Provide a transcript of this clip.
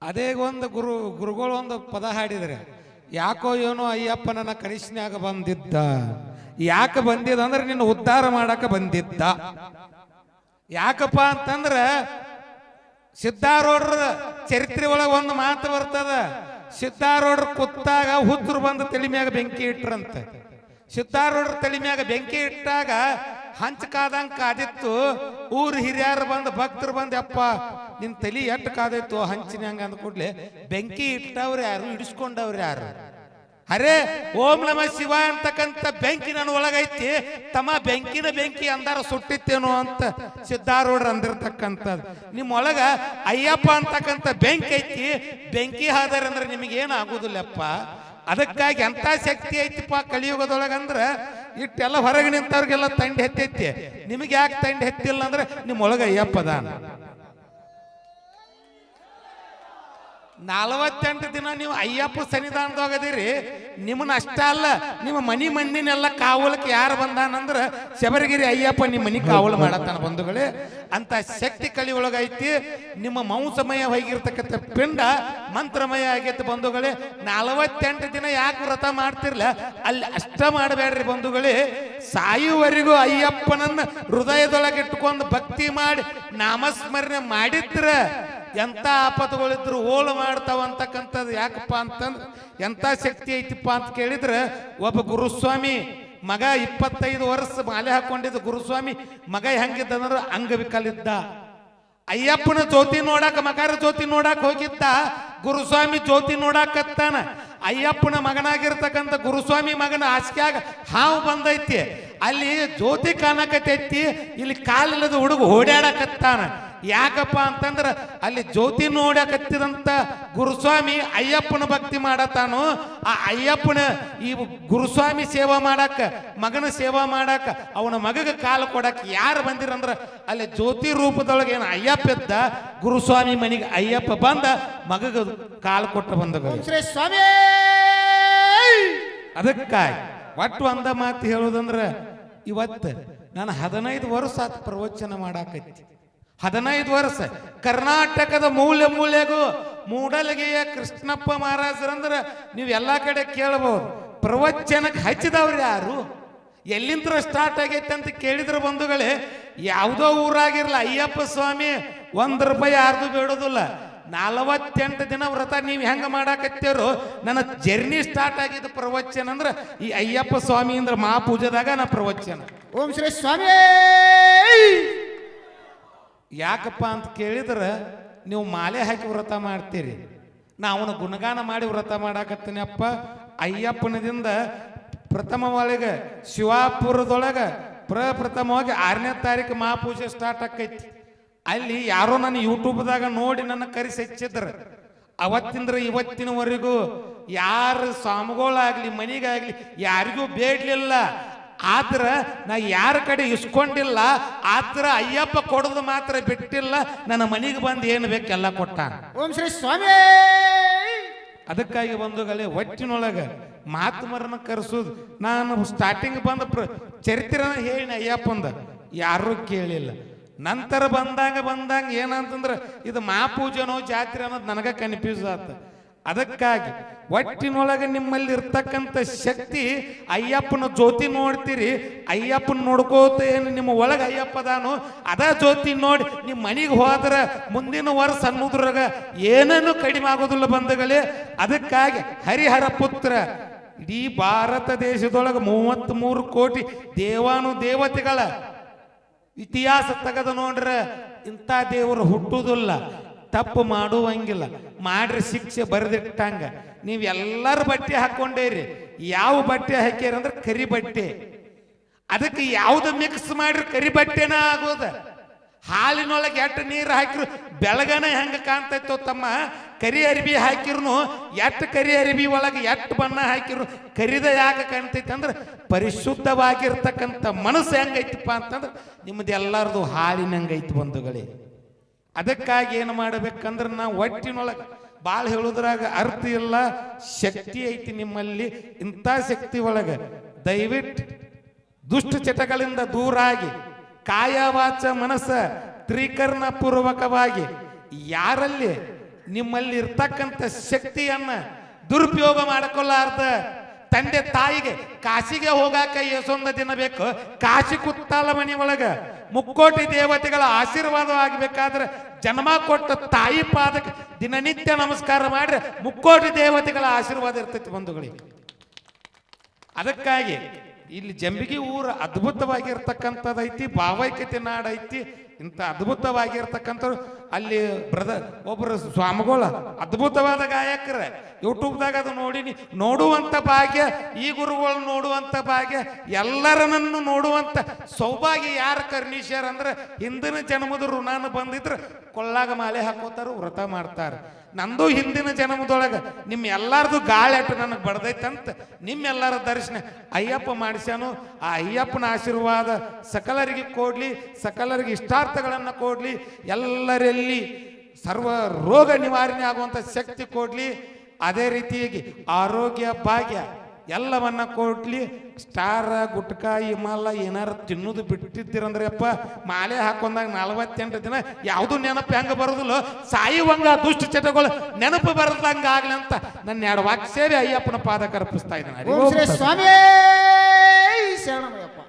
ಅದೇ ಒಂದು ಗುರುಗಳು ಒಂದು ಪದ ಹಾಡಿದರೆ, ಯಾಕೋ ಏನೋ ಅಯ್ಯಪ್ಪ ನನ್ನ ಕನಿಷ್ಠನ್ಯಾಗ ಬಂದಿದ್ದ. ಯಾಕೆ ಬಂದಿದ್ದ ಅಂದ್ರೆ ನಿನ್ನ ಉದ್ಧಾರ ಮಾಡಕ ಬಂದಿದ್ದ. ಯಾಕಪ್ಪ ಅಂತಂದ್ರ ಸಿದ್ಧಾರೂಢರ ಚರಿತ್ರೆ ಒಳಗೆ ಒಂದು ಮಾತು ಬರ್ತದ. ಸಿದ್ಧಾರೂಢರು ಕುತ್ತಾಗ ಹುತ್ತರು ಬಂದು ತಲೆ ಮ್ಯಾಗ ಬೆಂಕಿ ಇಟ್ರಂತೆ. ಸಿದ್ಧಾರೂಢರ ತಲೆ ಮ್ಯಾಗ ಬೆಂಕಿ ಇಟ್ಟಾಗ ಹಂಚ ಕಾದಂಗ ಕಾದಿತ್ತು. ಊರು ಹಿರಿಯರು ಬಂದು ಭಕ್ತರು ಬಂದು, ಅಪ್ಪ ನಿನ್ ತಲೆ ಎಟ್ಟು ಕಾದಿತ್ತು ಹಂಚಿನ ಹಂಗ ಅಂದ್ಕೊಡ್ಲೆ ಬೆಂಕಿ ಇಟ್ಟವ್ರು ಯಾರು, ಇಡಿಸ್ಕೊಂಡವ್ರು ಯಾರು? ಅರೆ ಓಂ ನಮ ಶಿವ ಅಂತಕ್ಕಂಥ ಬೆಂಕಿ ನನ್ನ ಒಳಗೈತಿ ತಮ್ಮ, ಬೆಂಕಿನ ಬೆಂಕಿ ಅಂದಾರ ಸುಟ್ಟಿತ್ತೇನೋ ಅಂತ ಸಿದ್ಧಾರೂಢರು ಅಂದಿರ್ತಕ್ಕಂಥದ್ದು. ನಿಮ್ಮೊಳಗ ಅಯ್ಯಪ್ಪ ಅಂತಕ್ಕಂಥ ಬೆಂಕಿ ಐತಿ, ಬೆಂಕಿ ಹಾದಾರ ಅಂದ್ರೆ ನಿಮಗೇನು ಆಗುದಿಲ್ಲಪ್ಪ. ಅದಕ್ಕಾಗಿ ಎಂತ ಶಕ್ತಿ ಐತಿಪ್ಪ ಕಲಿಯುಗದೊಳಗಂದ್ರ ಇಟ್ಟೆಲ್ಲ ಹೊರಗೆ ನಿಂತವ್ರಿಗೆಲ್ಲ ತಂಡಿ ಹೆತ್ತೈತಿ. ನಿಮಗೆ ಯಾಕೆ ತಂಡಿ ಹೆತ್ತಿಲ್ಲ ಅಂದ್ರೆ ನಿಮ್ಮೊಳಗ ಅಯ್ಯಪ್ಪ ಅದಾನ. 48 ದಿನ ನೀವು ಅಯ್ಯಪ್ಪ ಸನ್ನಿಧಾನದಾಗದಿರಿ. ನಿಮ್ಮನ್ನ ಅಷ್ಟ ಅಲ್ಲ, ನಿಮ್ಮ ಮನಿ ಮಂದಿನೆಲ್ಲ ಕಾವಲಕ್ಕೆ ಯಾರು ಬಂದಾನಂದ್ರ ಶಬರಗಿರಿ ಅಯ್ಯಪ್ಪ ನಿಮ್ಮ ಮನಿ ಕಾವಲು ಮಾಡತ್ತಾನ ಬಂಧುಗಳೇ. ಅಂತ ಶಕ್ತಿ ಕಲಿ ಒಳಗೈತಿ. ನಿಮ್ಮ ಮಾಂಸಮಯ ಹೋಗಿರ್ತಕ್ಕಂಥ ಪಿಂಡ ಮಂತ್ರಮಯ ಆಗೈತಿ ಬಂಧುಗಳೇ. 48 ದಿನ ಯಾಕೆ ವ್ರತ ಮಾಡ್ತಿರ್ಲ ಅಲ್ಲಿ ಅಷ್ಟ ಮಾಡಬೇಡ್ರಿ ಬಂಧುಗಳೇ. ಸಾಯುವರೆಗೂ ಅಯ್ಯಪ್ಪನನ್ನ ಹೃದಯದೊಳಗೆ ಇಟ್ಕೊಂಡು ಭಕ್ತಿ ಮಾಡಿ ನಾಮಸ್ಮರಣೆ ಮಾಡಿದ್ರ ಎಂತ ಆಪತ್ತುಗಳಿದ್ರು ಓಳು ಮಾಡ್ತಾವ ಅಂತಕ್ಕಂಥದ್ದು. ಯಾಕಪ್ಪ ಅಂತಂದ್ರೆ ಎಂತ ಶಕ್ತಿ ಐತಿಪ್ಪ ಅಂತ ಕೇಳಿದ್ರೆ, ಒಬ್ಬ ಗುರುಸ್ವಾಮಿ ಮಗ 25 ವರ್ಷ ಮಾಲೆ ಹಾಕೊಂಡಿದ್ದ ಗುರುಸ್ವಾಮಿ ಮಗ ಹೆಂಗಿದ್ದಂದ್ರೆ ಅಂಗವಿಕಲಿದ್ದ. ಅಯ್ಯಪ್ಪನ ಜ್ಯೋತಿ ನೋಡಾಕ ಮಕರ ಜ್ಯೋತಿ ನೋಡಾಕ ಹೋಗಿದ್ದ. ಗುರುಸ್ವಾಮಿ ಜ್ಯೋತಿ ನೋಡಾಕತ್ತಾನ. ಅಯ್ಯಪ್ಪನ ಮಗನಾಗಿರ್ತಕ್ಕಂಥ ಗುರುಸ್ವಾಮಿ ಮಗನ ಹಾಸಿಗೆಯಾಗ ಹಾವು ಬಂದೈತಿ. ಅಲ್ಲಿ ಜ್ಯೋತಿ ಕಾಣಕತ್ತೈತಿ, ಇಲ್ಲಿ ಕಾಲಿಲ್ಲದ ಹುಡುಗ ಓಡಾಡಕತ್ತಾನ. ಯಾಕಪ್ಪ ಅಂತಂದ್ರ ಅಲ್ಲಿ ಜ್ಯೋತಿ ನೋಡಕತ್ತಿದಂತ ಗುರುಸ್ವಾಮಿ ಅಯ್ಯಪ್ಪನ ಭಕ್ತಿ ಮಾಡತಾನು. ಆ ಅಯ್ಯಪ್ಪನ ಈ ಗುರುಸ್ವಾಮಿ ಸೇವಾ ಮಾಡಾಕ, ಮಗನ ಸೇವಾ ಮಾಡಾಕ, ಅವನ ಮಗಗ ಕಾಲು ಕೊಡಾಕ ಯಾರು ಬಂದಿರಂದ್ರ ಅಲ್ಲಿ ಜ್ಯೋತಿ ರೂಪದೊಳಗೆ ಏನು ಅಯ್ಯಪ್ಪ ಇದ್ದ. ಗುರುಸ್ವಾಮಿ ಮನಿಗೆ ಅಯ್ಯಪ್ಪ ಬಂದ ಮಗಗ ಕಾಲು ಕೊಟ್ಟ ಬಂದಗಳು. ಅದಕ್ಕಾಗಿ ಒಟ್ಟು ಒಂದ ಮಾತು ಹೇಳುದಂದ್ರ, ಇವತ್ತು ನಾನು 15 ವರ್ಷ ಆತ ಪ್ರವಚನ ಮಾಡಾಕೈತಿ. 15 ವರ್ಷ ಕರ್ನಾಟಕದ ಮೂಲೆಗೂ ಮೂಡಲಗೆಯ ಕೃಷ್ಣಪ್ಪ ಮಹಾರಾಜರಂದ್ರ ನೀವು ಎಲ್ಲಾ ಕಡೆ ಕೇಳಬಹುದು. ಪ್ರವಚನಕ್ಕೆ ಹಚ್ಚಿದವ್ರು ಯಾರು, ಎಲ್ಲಿಂದ ಸ್ಟಾರ್ಟ್ ಆಗೈತೆ ಅಂತ ಕೇಳಿದ್ರ ಬಂಧುಗಳೇ, ಯಾವುದೋ ಊರಾಗಿರ್ಲ ಅಯ್ಯಪ್ಪ ಸ್ವಾಮಿ 1 ರೂಪಾಯಿ ಯಾರ್ದು ಬೇಡೋದಿಲ್ಲ. 48 ದಿನ ವ್ರತ ನೀವು ಹೆಂಗ ಮಾಡಾಕತ್ತೇರೋ, ನನ್ನ ಜರ್ನಿ ಸ್ಟಾರ್ಟ್ ಆಗಿದ್ದ ಪ್ರವಚನ ಅಂದ್ರ ಈ ಅಯ್ಯಪ್ಪ ಸ್ವಾಮಿ ಅಂದ್ರ ಮಹಾಪೂಜೆದಾಗ ನಾ ಪ್ರವಚನ. ಓಂ ಶ್ರೀ ಸ್ವಾಮಿ. ಯಾಕಪ್ಪ ಅಂತ ಕೇಳಿದ್ರೆ, ನೀವು ಮಾಲೆ ಹಾಕಿ ವ್ರತ ಮಾಡ್ತೀರಿ, ನಾ ಅವನ ಗುಣಗಾನ ಮಾಡಿ ವ್ರತ ಮಾಡಾಕತ್ತೀನಿ. ಅಪ್ಪ ಅಯ್ಯಪ್ಪನದಿಂದ ಪ್ರಥಮ ಒಳಗೆ ಶಿವಾಪುರದೊಳಗ ಪ್ರಪ್ರಥಮವಾಗಿ 6ನೇ ತಾರೀಕು ಮಹಾಪೂಜೆ ಸ್ಟಾರ್ಟ್ ಆಕೈತಿ. ಅಲ್ಲಿ ಯಾರೋ ನನ್ನ ಯೂಟ್ಯೂಬ್ದಾಗ ನೋಡಿ ನನ್ನ ಕರೆಸಿ ಹೆಚ್ಚಿದ್ರು. ಅವತ್ತಿಂದ್ರ ಇವತ್ತಿನವರೆಗೂ ಯಾರು ಸ್ವಾಮಿಗಳಾಗ್ಲಿ ಮನಿಗಾಗ್ಲಿ ಯಾರಿಗೂ ಬೇಡ್ಲಿಲ್ಲ. ಆದ್ರ ನಾ ಯಾರ ಕಡೆ ಇಸ್ಕೊಂಡಿಲ್ಲ. ಆದ್ರ ಅಯ್ಯಪ್ಪ ಕೊಡೋದು ಮಾತ್ರ ಬಿಟ್ಟಿಲ್ಲ. ನನ್ನ ಮನೆಗೆ ಬಂದು ಏನು ಬೇಕೆಲ್ಲ ಕೊಟ್ಟ. ಓಂ ಶ್ರೀ ಸ್ವಾಮಿ. ಅದಕ್ಕಾಗಿ ಬಂಧುಗಳೇ, ಒಟ್ಟಿನೊಳಗ ಮಹಾತ್ಮರನ್ನ ಕರೆಸೋದು. ನಾನು ಸ್ಟಾರ್ಟಿಂಗ್ ಬಂದ ಚರಿತ್ರೆನ ಹೇಳಿ ಅಯ್ಯಪ್ಪಂದ ಯಾರೂ ಕೇಳಿಲ್ಲ. ನಂತರ ಬಂದಾಗ ಏನಂತಂದ್ರೆ ಇದು ಮಹಾಪೂಜೆನೋ ಜಾತ್ರೆ ಅನ್ನೋದು ನನಗ ಕನ್ಫ್ಯೂಸ್ ಆತ. ಅದಕ್ಕಾಗಿ ಒಟ್ಟಿನೊಳಗೆ ನಿಮ್ಮಲ್ಲಿ ಇರ್ತಕ್ಕಂಥ ಶಕ್ತಿ, ಅಯ್ಯಪ್ಪನ ಜ್ಯೋತಿ ನೋಡ್ತೀರಿ, ಅಯ್ಯಪ್ಪನ ನೋಡ್ಕೋತ ಏನು ನಿಮ್ಮ ಒಳಗೆ ಅಯ್ಯಪ್ಪದಾನು ಅದ ಜ್ಯೋತಿ ನೋಡಿ ನಿಮ್ಮ ಮನೆಗೆ ಹೋದ್ರೆ ಮುಂದಿನ ವರ್ಷ ಅನ್ನೋದ್ರಾಗ ಏನೇನು ಕಡಿಮೆ ಆಗೋದಿಲ್ಲ ಬಂಧುಗಳೇ. ಅದಕ್ಕಾಗಿ ಹರಿಹರ ಪುತ್ರ ಇಡೀ ಭಾರತ ದೇಶದೊಳಗೆ 33 ಕೋಟಿ ದೇವಾನು ದೇವತೆಗಳ ಇತಿಹಾಸ ತೆಗೆದು ನೋಡ್ರೆ ಇಂಥ ದೇವರು ಹುಟ್ಟುವುದಿಲ್ಲ. ತಪ್ಪು ಮಾಡುವಂಗಿಲ್ಲ, ಮಾಡ್ರಿ ಶಿಕ್ಷೆ ಬರೆದಿಟ್ಟಂಗ. ನೀವೆಲ್ಲರೂ ಬಟ್ಟೆ ಹಾಕೊಂಡೇರಿ. ಯಾವ ಬಟ್ಟೆ ಹಾಕ್ಯಾರ ಅಂದ್ರೆ ಕರಿ ಬಟ್ಟೆ. ಅದಕ್ಕೆ ಯಾವ್ದು ಮಿಕ್ಸ್ ಮಾಡ್ರಿ ಕರಿ ಬಟ್ಟೆನ ಆಗೋದ. ಹಾಲಿನೊಳಗೆ ಎಷ್ಟು ನೀರು ಹಾಕಿರು ಬೆಳಗನ ಹೆಂಗ ಕಾಣ್ತೈತೋ ತಮ್ಮ, ಕರಿ ಅರಿಬಿ ಹಾಕಿರ್ನು ಎಷ್ಟು ಕರಿ ಅರಿಬಿ ಒಳಗೆ ಎಷ್ಟು ಬಣ್ಣ ಹಾಕಿರು ಕರಿದ ಯಾಕೆ ಕಾಣ್ತೈತಿ ಅಂದ್ರೆ ಪರಿಶುದ್ಧವಾಗಿರ್ತಕ್ಕಂಥ ಮನಸ್ಸು ಹೆಂಗೈತಿಪ್ಪ ಅಂತಂದ್ರೆ ನಿಮ್ಮದು ಎಲ್ಲರದು ಹಾಲಿನಂಗೈತಿ ಬಂಧುಗಳೇ. ಅದಕ್ಕಾಗಿ ಏನು ಮಾಡಬೇಕಂದ್ರೆ ನಾವು ಒಟ್ಟಿನೊಳಗೆ ಭಾಳ ಹೇಳುದ್ರಾಗ ಅರ್ಥ ಇಲ್ಲ, ಶಕ್ತಿ ಐತಿ ನಿಮ್ಮಲ್ಲಿ. ಇಂಥ ಶಕ್ತಿ ಒಳಗೆ ದಯವಿಟ್ಟು ದುಷ್ಟ ಚಟಗಳಿಂದ ದೂರಾಗಿ ಕಾಯ ವಾಚ ಮನಸ್ಸ ತ್ರಿಕರಣ ಪೂರ್ವಕವಾಗಿ ಯಾರಲ್ಲಿ ನಿಮ್ಮಲ್ಲಿ ಇರ್ತಕ್ಕಂಥ ಶಕ್ತಿಯನ್ನ ದುರುಪಯೋಗ ಮಾಡಿಕೊಳ್ಳಾರ್ದ ತಂದೆ ತಾಯಿಗೆ ಕಾಶಿಗೆ ಹೋಗಾಕ ಎಷ್ಟೊಂದು ದಿನ ಬೇಕು, ಕಾಶಿ ಕುತ್ತಾಲ ಮನಿ ಒಳಗ ಮುಕ್ಕೋಟಿ ದೇವತೆಗಳ ಆಶೀರ್ವಾದ ಆಗ್ಬೇಕಾದ್ರೆ ಜನ್ಮ ಕೊಟ್ಟ ತಾಯಿ ಪಾದಕ್ಕೆ ದಿನನಿತ್ಯ ನಮಸ್ಕಾರ ಮಾಡ್ರೆ ಮುಕ್ಕೋಟಿ ದೇವತೆಗಳ ಆಶೀರ್ವಾದ ಇರ್ತೈತಿ ಬಂಧುಗಳಿಗೆ. ಅದಕ್ಕಾಗಿ ಇಲ್ಲಿ ಜಂಬಿಗಿ ಊರು ಅದ್ಭುತವಾಗಿರ್ತಕ್ಕಂಥದ್ದೈತಿ, ಭಾವೈಕ್ಯತೆ ನಾಡೈತಿ. ಇಂಥ ಅದ್ಭುತವಾಗಿರ್ತಕ್ಕಂಥವ್ರು ಅಲ್ಲಿ ಒಬ್ಬರು ಸ್ವಾಮಿಗಳ ಅದ್ಭುತವಾದ ಗಾಯಕರ ಯೂಟ್ಯೂಬ್ದಾಗ ಅದು ನೋಡಿನಿ. ನೋಡುವಂಥ ಭಾಗ್ಯ, ಈ ಗುರುಗಳು ನೋಡುವಂಥ ಭಾಗ್ಯ, ಎಲ್ಲರನ್ನೂ ನೋಡುವಂಥ ಸೌಭಾಗ್ಯ ಯಾರು ಕರ್ಣೀಶ್ವರ ಅಂದ್ರೆ ಹಿಂದಿನ ಜನ್ಮದ ಋಣಾನು ಬಂದಿದ್ರೆ ಕೊಳ್ಳಾಗ ಮಾಲೆ ಹಾಕೋತಾರ, ವ್ರತ ಮಾಡ್ತಾರೆ. ನಂದು ಹಿಂದಿನ ಜನ್ಮದೊಳಗೆ ನಿಮ್ಮ ಎಲ್ಲಾರ್ದು ಗಾಳಿ ಅಟ್ಟು ನನಗೆ ಬಡ್ದೈತಂತ ನಿಮ್ಮೆಲ್ಲರ ದರ್ಶನ ಅಯ್ಯಪ್ಪ ಮಾಡಿಸ್ಯಾನು. ಆ ಅಯ್ಯಪ್ಪನ ಆಶೀರ್ವಾದ ಸಕಲರಿಗೆ ಕೊಡ್ಲಿ, ಸಕಲರಿಗೆ ಇಷ್ಟಾರ್ಥಗಳನ್ನು ಕೊಡ್ಲಿ, ಎಲ್ಲರಲ್ಲಿ ಸರ್ವ ರೋಗ ನಿವಾರಣೆ ಆಗುವಂಥ ಶಕ್ತಿ ಕೊಡ್ಲಿ. ಅದೇ ರೀತಿಯಾಗಿ ಆರೋಗ್ಯ ಭಾಗ್ಯ ಎಲ್ಲವನ್ನ ಕೊಡ್ಲಿ. ಸ್ಟಾರ ಗುಟ್ಕ ಹಿಮಾಲ ಏನಾರು ತಿನ್ನೋದು ಬಿಟ್ಟಿದ್ದೀರಂದ್ರೆ ಅಪ್ಪ ಮಾಲೆ ಹಾಕೊಂಡಾಗ 48 ದಿನ ಯಾವುದು ನೆನಪು ಹೆಂಗೆ ಬರೋದಿಲ್ಲ, ಸಾಯುವಂಗ ದುಷ್ಟ ಚಟಗಳು ನೆನಪು ಬರದಂಗ ಆಗ್ಲಿ ಅಂತ ನನ್ನ 2 ವಾಕ್ಯ ಸೇರಿ ಅಯ್ಯಪ್ಪನ ಪಾದ ಕರ್ಪಿಸ್ತಾ ಇದ್ದಾನೆ. ಓಂ ಶ್ರೀ ಸ್ವಾಮಿಯೇ ಶರಣಮಯ್ಯಪ್ಪ.